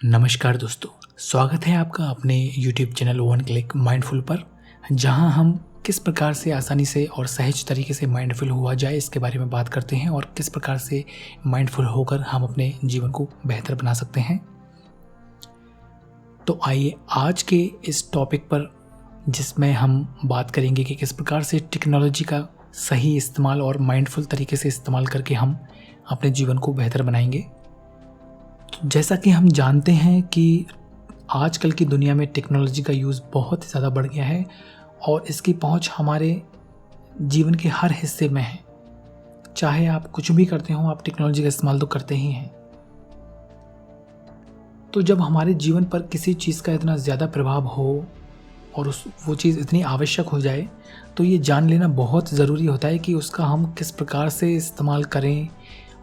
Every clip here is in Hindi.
नमस्कार दोस्तों, स्वागत है आपका अपने YouTube channel one click mindful पर, जहां हम किस प्रकार से आसानी से और सहज तरीके से माइंडफुल हुआ जाए इसके बारे में बात करते हैं और किस प्रकार से माइंडफुल होकर हम अपने जीवन को बेहतर बना सकते हैं। तो आइए आज के इस टॉपिक पर, जिसमें हम बात करेंगे कि किस प्रकार से टेक्नोलॉजी का सही इस्तेमाल और माइंडफुल तरीके से इस्तेमाल करके हम अपने जीवन को बेहतर बनाएंगे। जैसा कि हम जानते हैं कि आजकल की दुनिया में टेक्नोलॉजी का यूज़ बहुत ही ज़्यादा बढ़ गया है और इसकी पहुंच हमारे जीवन के हर हिस्से में है। चाहे आप कुछ भी करते हो, आप टेक्नोलॉजी का इस्तेमाल तो करते ही हैं। तो जब हमारे जीवन पर किसी चीज़ का इतना ज़्यादा प्रभाव हो और वो चीज़ इतनी आवश्यक हो जाए, तो ये जान लेना बहुत ज़रूरी होता है कि उसका हम किस प्रकार से इस्तेमाल करें।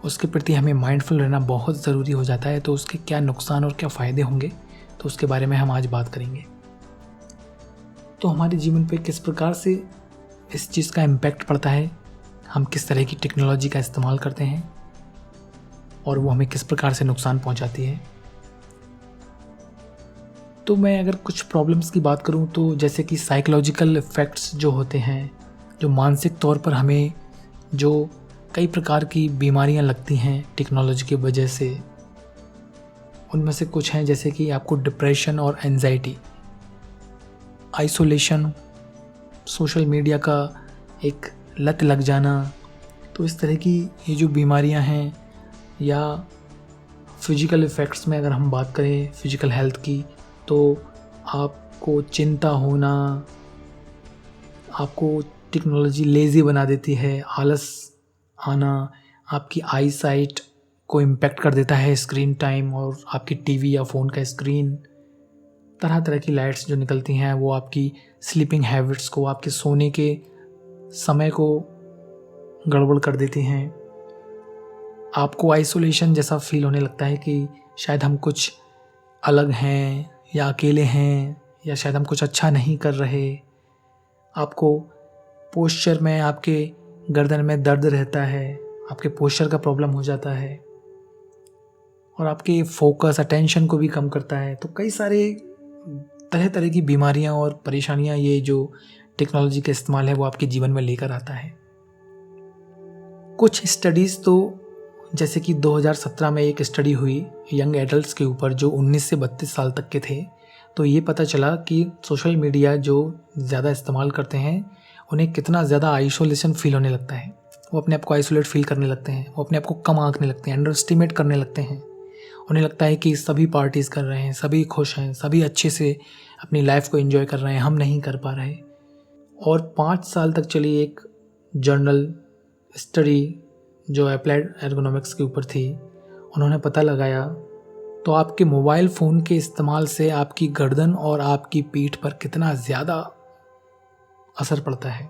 उसके प्रति हमें माइंडफुल रहना बहुत ज़रूरी हो जाता है। तो उसके क्या नुकसान और क्या फ़ायदे होंगे, तो उसके बारे में हम आज बात करेंगे। तो हमारे जीवन पे किस प्रकार से इस चीज़ का इम्पैक्ट पड़ता है, हम किस तरह की टेक्नोलॉजी का इस्तेमाल करते हैं और वो हमें किस प्रकार से नुकसान पहुंचाती है। तो मैं अगर कुछ प्रॉब्लम्स की बात करूं, तो जैसे कि साइकोलॉजिकल इफ़ेक्ट्स जो होते हैं, जो मानसिक तौर पर हमें जो कई प्रकार की बीमारियां लगती हैं टेक्नोलॉजी की वजह से, उनमें से कुछ हैं जैसे कि आपको डिप्रेशन और एंजाइटी, आइसोलेशन, सोशल मीडिया का एक लत लग जाना। तो इस तरह की ये जो बीमारियां हैं, या फिजिकल इफ़ेक्ट्स में अगर हम बात करें फिजिकल हेल्थ की, तो आपको चिंता होना, आपको टेक्नोलॉजी लेज़ी बना देती है, आलस आना, आपकी आई साइट को इम्पेक्ट कर देता है स्क्रीन टाइम, और आपकी टीवी या फ़ोन का स्क्रीन, तरह तरह की लाइट्स जो निकलती हैं वो आपकी स्लीपिंग हैबिट्स को, आपके सोने के समय को गड़बड़ कर देती हैं। आपको आइसोलेशन जैसा फील होने लगता है कि शायद हम कुछ अलग हैं या अकेले हैं, या शायद हम कुछ अच्छा नहीं कर रहे। आपको पोस्चर में, आपके गर्दन में दर्द रहता है, आपके पोस्चर का प्रॉब्लम हो जाता है, और आपके फोकस, अटेंशन को भी कम करता है। तो कई सारे तरह तरह की बीमारियां और परेशानियां ये जो टेक्नोलॉजी का इस्तेमाल है वो आपके जीवन में लेकर आता है। कुछ स्टडीज़ तो, जैसे कि 2017 में एक स्टडी हुई यंग एडल्ट्स के ऊपर जो 19 से 32 साल तक के थे। तो ये पता चला कि सोशल मीडिया जो ज़्यादा इस्तेमाल करते हैं उन्हें कितना ज़्यादा आइसोलेशन फील होने लगता है। वो अपने आप को आइसोलेट फील करने लगते हैं, वो अपने आप को कम आंकने लगते हैं, अंडर एस्टिमेट करने लगते हैं। उन्हें लगता है कि सभी पार्टीज़ कर रहे हैं, सभी खुश हैं, सभी अच्छे से अपनी लाइफ को एंजॉय कर रहे हैं, हम नहीं कर पा रहे। और 5 साल तक चली एक जर्नल स्टडी जो अप्लाइड एर्गोनॉमिक्स के ऊपर थी, उन्होंने पता लगाया तो आपके मोबाइल फ़ोन के इस्तेमाल से आपकी गर्दन और आपकी पीठ पर कितना ज़्यादा असर पड़ता है।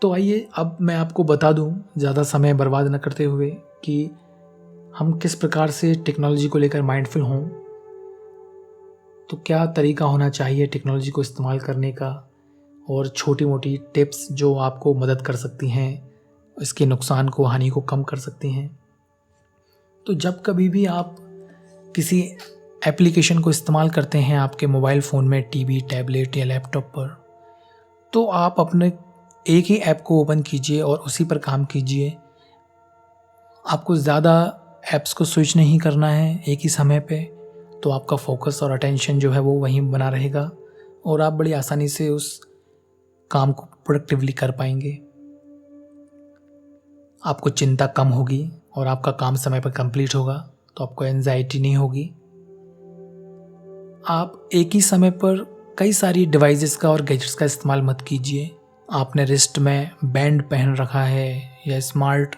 तो आइए अब मैं आपको बता दूं, ज़्यादा समय बर्बाद न करते हुए, कि हम किस प्रकार से टेक्नोलॉजी को लेकर माइंडफुल हों। तो क्या तरीका होना चाहिए टेक्नोलॉजी को इस्तेमाल करने का, और छोटी मोटी टिप्स जो आपको मदद कर सकती हैं, इसके नुकसान को, हानि को कम कर सकती हैं। तो जब कभी भी आप किसी एप्लीकेशन को इस्तेमाल करते हैं आपके मोबाइल फ़ोन में, टीवी, टैबलेट या लैपटॉप पर, तो आप अपने एक ही ऐप को ओपन कीजिए और उसी पर काम कीजिए। आपको ज़्यादा ऐप्स को स्विच नहीं करना है एक ही समय पे, तो आपका फोकस और अटेंशन जो है वो वहीं बना रहेगा और आप बड़ी आसानी से उस काम को प्रोडक्टिवली कर पाएंगे। आपको चिंता कम होगी और आपका काम समय पर कंप्लीट होगा, तो आपको एंजाइटी नहीं होगी। आप एक ही समय पर कई सारी डिवाइसेस का और गैजेट्स का इस्तेमाल मत कीजिए। आपने रिस्ट में बैंड पहन रखा है या स्मार्ट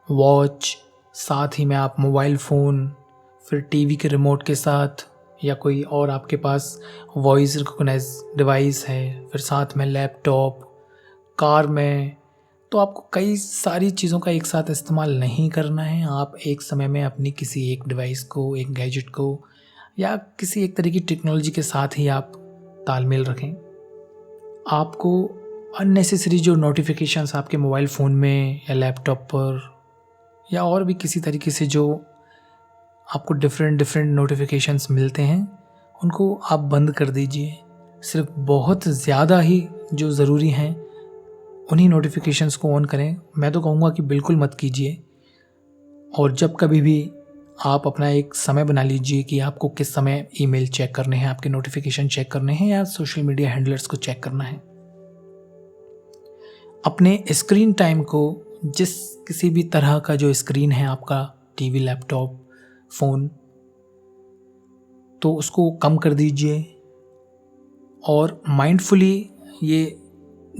वॉच, साथ ही में आप मोबाइल फ़ोन, फिर टीवी के रिमोट के साथ, या कोई और आपके पास वॉइस रिकॉग्नाइज डिवाइस है, फिर साथ में लैपटॉप, कार में। तो आपको कई सारी चीज़ों का एक साथ इस्तेमाल नहीं करना है। आप एक समय में अपनी किसी एक डिवाइस को, एक गैजेट को, या किसी एक तरह की टेक्नोलॉजी के साथ ही आप तालमेल रखें। आपको अननेसेसरी जो नोटिफिकेशंस आपके मोबाइल फ़ोन में या लैपटॉप पर, या और भी किसी तरीके से जो आपको डिफरेंट डिफरेंट नोटिफिकेशंस मिलते हैं, उनको आप बंद कर दीजिए। सिर्फ बहुत ज़्यादा ही जो ज़रूरी हैं उन्हीं नोटिफिकेशंस को ऑन करें। मैं तो कहूँगा कि बिल्कुल मत कीजिए। और जब कभी भी आप अपना एक समय बना लीजिए कि आपको किस समय ईमेल चेक करने हैं, आपके नोटिफिकेशन चेक करने हैं या सोशल मीडिया हैंडलर्स को चेक करना है। अपने स्क्रीन टाइम को, जिस किसी भी तरह का जो स्क्रीन है आपका, टीवी, लैपटॉप, फ़ोन, तो उसको कम कर दीजिए और माइंडफुली ये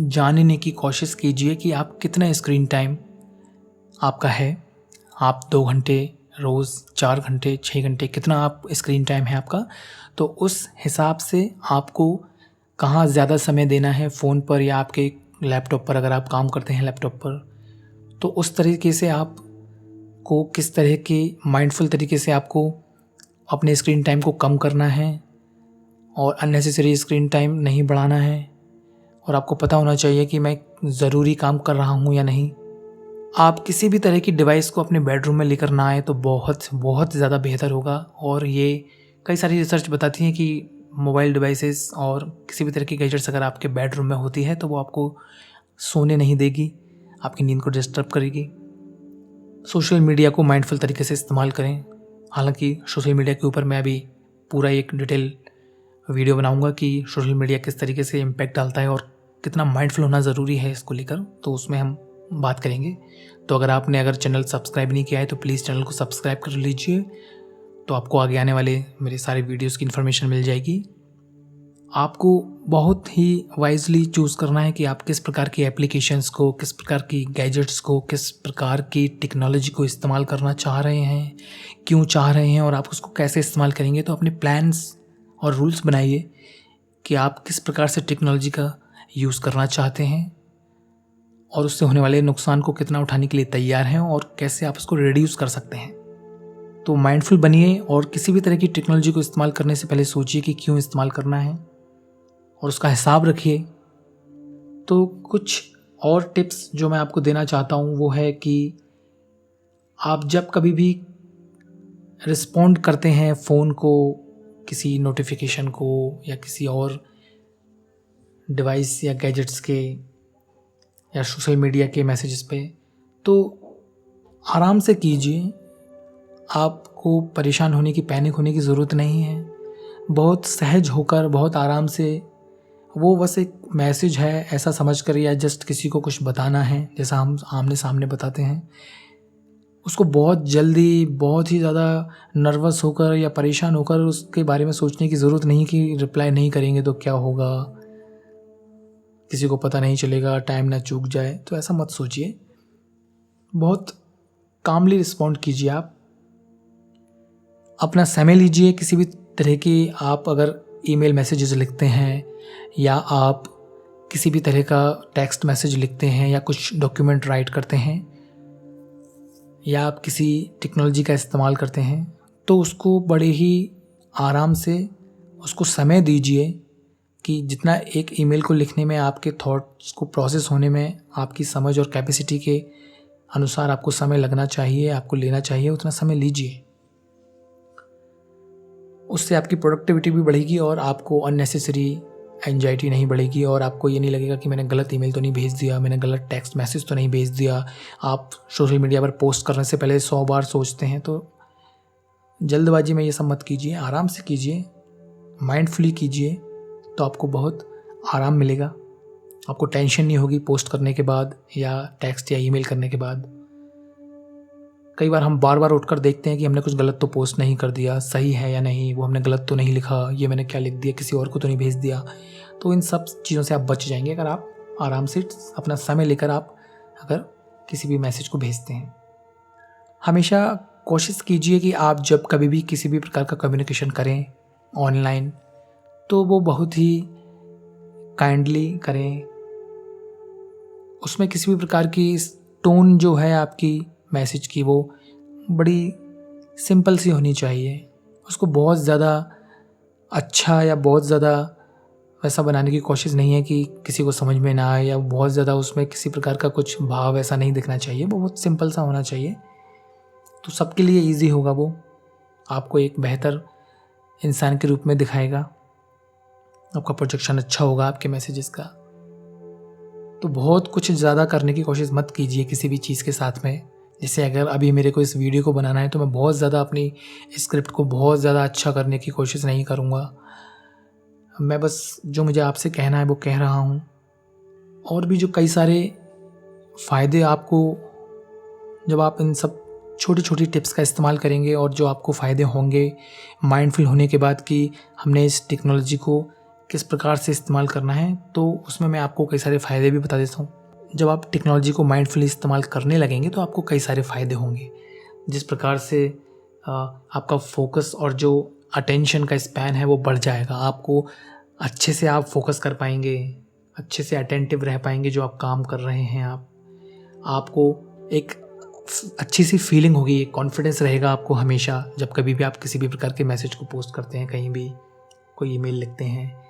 जानने की कोशिश कीजिए कि आप कितना स्क्रीन टाइम आपका है। आप 2 घंटे रोज़, 4 घंटे, 6 घंटे, कितना आप स्क्रीन टाइम है आपका, तो उस हिसाब से आपको कहाँ ज़्यादा समय देना है फ़ोन पर या आपके लैपटॉप पर, अगर आप काम करते हैं लैपटॉप पर, तो उस तरीके से आपको किस तरह के माइंडफुल तरीके से आपको अपने स्क्रीन टाइम को कम करना है और अननेसेसरी स्क्रीन टाइम नहीं बढ़ाना है। और आपको पता होना चाहिए कि मैं ज़रूरी काम कर रहा हूँ या नहीं। आप किसी भी तरह की डिवाइस को अपने बेडरूम में लेकर ना आए तो बहुत बहुत ज़्यादा बेहतर होगा। और ये कई सारी रिसर्च बताती हैं कि मोबाइल डिवाइसेस और किसी भी तरह की गैजेट्स अगर आपके बेडरूम में होती है तो वो आपको सोने नहीं देगी, आपकी नींद को डिस्टर्ब करेगी। सोशल मीडिया को माइंडफुल तरीके से इस्तेमाल करें। हालांकि सोशल मीडिया के ऊपर मैं अभी पूरा एक डिटेल वीडियो बनाऊंगा कि सोशल मीडिया किस तरीके से इम्पैक्ट डालता है और कितना माइंडफुल होना ज़रूरी है इसको लेकर, तो उसमें हम बात करेंगे। तो अगर चैनल सब्सक्राइब नहीं किया है तो प्लीज़ चैनल को सब्सक्राइब कर लीजिए, तो आपको आगे आने वाले मेरे सारे वीडियोस की इन्फॉर्मेशन मिल जाएगी। आपको बहुत ही वाइजली चूज़ करना है कि आप किस प्रकार की एप्लीकेशंस को, किस प्रकार की गैजेट्स को, किस प्रकार की टेक्नोलॉजी को इस्तेमाल करना चाह रहे हैं, क्यों चाह रहे हैं और आप उसको कैसे इस्तेमाल करेंगे। तो अपने प्लान्स और रूल्स बनाइए कि आप किस प्रकार से टेक्नोलॉजी का यूज़ करना चाहते हैं और उससे होने वाले नुकसान को कितना उठाने के लिए तैयार हैं और कैसे आप उसको रिड्यूस कर सकते हैं। तो माइंडफुल बनिए और किसी भी तरह की टेक्नोलॉजी को इस्तेमाल करने से पहले सोचिए कि क्यों इस्तेमाल करना है और उसका हिसाब रखिए। तो कुछ और टिप्स जो मैं आपको देना चाहता हूँ वो है कि आप जब कभी भी रिस्पॉन्ड करते हैं फ़ोन को, किसी नोटिफिकेशन को या किसी और डिवाइस या गैजेट्स के या सोशल मीडिया के मैसेजेस पे, तो आराम से कीजिए। आपको परेशान होने की, पैनिक होने की ज़रूरत नहीं है। बहुत सहज होकर, बहुत आराम से, वो बस एक मैसेज है ऐसा समझकर या जस्ट किसी को कुछ बताना है जैसा हम आमने सामने बताते हैं, उसको बहुत जल्दी, बहुत ही ज़्यादा नर्वस होकर या परेशान होकर उसके बारे में सोचने की ज़रूरत नहीं कि रिप्लाई नहीं करेंगे तो क्या होगा, किसी को पता नहीं चलेगा, टाइम ना चूक जाए। तो ऐसा मत सोचिए, बहुत कामली रिस्पॉन्ड कीजिए। आप अपना समय लीजिए। किसी भी तरह की आप अगर ईमेल मैसेजेस लिखते हैं या आप किसी भी तरह का टेक्स्ट मैसेज लिखते हैं या कुछ डॉक्यूमेंट राइट करते हैं या आप किसी टेक्नोलॉजी का इस्तेमाल करते हैं, तो उसको बड़े ही आराम से उसको समय दीजिए कि जितना एक ईमेल को लिखने में आपके थॉट्स को प्रोसेस होने में आपकी समझ और कैपेसिटी के अनुसार आपको समय लगना चाहिए, आपको लेना चाहिए, उतना समय लीजिए। उससे आपकी प्रोडक्टिविटी भी बढ़ेगी और आपको अननेसेसरी एंजाइटी नहीं बढ़ेगी और आपको ये नहीं लगेगा कि मैंने गलत ईमेल तो नहीं भेज दिया, मैंने गलत टेक्स्ट मैसेज तो नहीं भेज दिया। आप सोशल मीडिया पर पोस्ट करने से पहले 100 बार सोचते हैं, तो जल्दबाजी में ये सब मत कीजिए। आराम से कीजिए, माइंडफुली कीजिए, तो आपको बहुत आराम मिलेगा। आपको टेंशन नहीं होगी पोस्ट करने के बाद या टेक्स्ट या ईमेल करने के बाद। कई बार हम बार बार उठकर देखते हैं कि हमने कुछ गलत तो पोस्ट नहीं कर दिया, सही है या नहीं, वो हमने गलत तो नहीं लिखा, ये मैंने क्या लिख दिया, किसी और को तो नहीं भेज दिया। तो इन सब चीज़ों से आप बच जाएंगे अगर आप आराम से अपना समय लेकर आप अगर किसी भी मैसेज को भेजते हैं। हमेशा कोशिश कीजिए कि आप जब कभी भी किसी भी प्रकार का कम्युनिकेशन करें ऑनलाइन, तो वो बहुत ही काइंडली करें। उसमें किसी भी प्रकार की टोन जो है आपकी मैसेज की वो बड़ी सिंपल सी होनी चाहिए। उसको बहुत ज़्यादा अच्छा या बहुत ज़्यादा वैसा बनाने की कोशिश नहीं है कि किसी को समझ में ना आए, या बहुत ज़्यादा उसमें किसी प्रकार का कुछ भाव ऐसा नहीं दिखना चाहिए। वो बहुत सिंपल सा होना चाहिए, तो सबके लिए ईजी होगा वो। आपको एक बेहतर इंसान के रूप में दिखाएगा। आपका प्रोजेक्शन अच्छा होगा आपके मैसेजेस का। तो बहुत कुछ ज़्यादा करने की कोशिश मत कीजिए किसी भी चीज़ के साथ में। जैसे अगर अभी मेरे को इस वीडियो को बनाना है तो मैं बहुत ज़्यादा अपनी स्क्रिप्ट को बहुत ज़्यादा अच्छा करने की कोशिश नहीं करूँगा। मैं बस जो मुझे आपसे कहना है वो कह रहा हूँ। और भी जो कई सारे फ़ायदे आपको, जब आप इन सब छोटी छोटी टिप्स का इस्तेमाल करेंगे और जो आपको फ़ायदे होंगे माइंडफुल होने के बाद कि हमने इस टेक्नोलॉजी को किस प्रकार से इस्तेमाल करना है, तो उसमें मैं आपको कई सारे फ़ायदे भी बता देता हूँ। जब आप टेक्नोलॉजी को माइंडफुली इस्तेमाल करने लगेंगे तो आपको कई सारे फ़ायदे होंगे। जिस प्रकार से आपका फोकस और जो अटेंशन का स्पैन है वो बढ़ जाएगा। आपको अच्छे से आप फोकस कर पाएंगे, अच्छे से अटेंटिव रह पाएंगे जो आप काम कर रहे हैं। आपको एक अच्छी सी फीलिंग होगी, एक कॉन्फिडेंस रहेगा आपको हमेशा, जब कभी भी आप किसी भी प्रकार के मैसेज को पोस्ट करते हैं, कहीं भी कोई ईमेल लिखते हैं।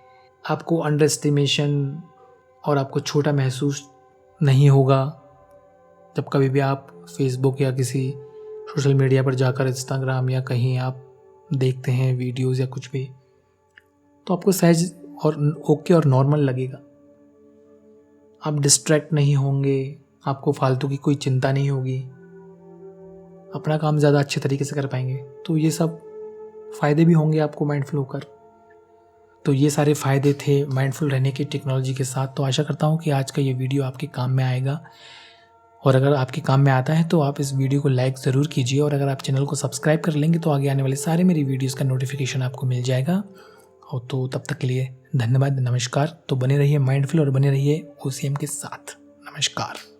आपको अंडर एस्टिमेशन और आपको छोटा महसूस नहीं होगा जब कभी भी आप फेसबुक या किसी सोशल मीडिया पर जाकर, इंस्टाग्राम या कहीं आप देखते हैं वीडियोज़ या कुछ भी, तो आपको सहज और ओके और नॉर्मल लगेगा। आप डिस्ट्रैक्ट नहीं होंगे, आपको फालतू की कोई चिंता नहीं होगी, अपना काम ज़्यादा अच्छे तरीके से कर पाएंगे। तो ये सब फ़ायदे भी होंगे आपको माइंडफुल होकर। तो ये सारे फ़ायदे थे माइंडफुल रहने की टेक्नोलॉजी के साथ। तो आशा करता हूँ कि आज का ये वीडियो आपके काम में आएगा, और अगर आपके काम में आता है तो आप इस वीडियो को लाइक ज़रूर कीजिए, और अगर आप चैनल को सब्सक्राइब कर लेंगे तो आगे आने वाले सारे मेरी वीडियोज़ का नोटिफिकेशन आपको मिल जाएगा। और तो तब तक के लिए धन्यवाद, नमस्कार। तो बने रहिए माइंडफुल और बने रहिए OCM के साथ। नमस्कार।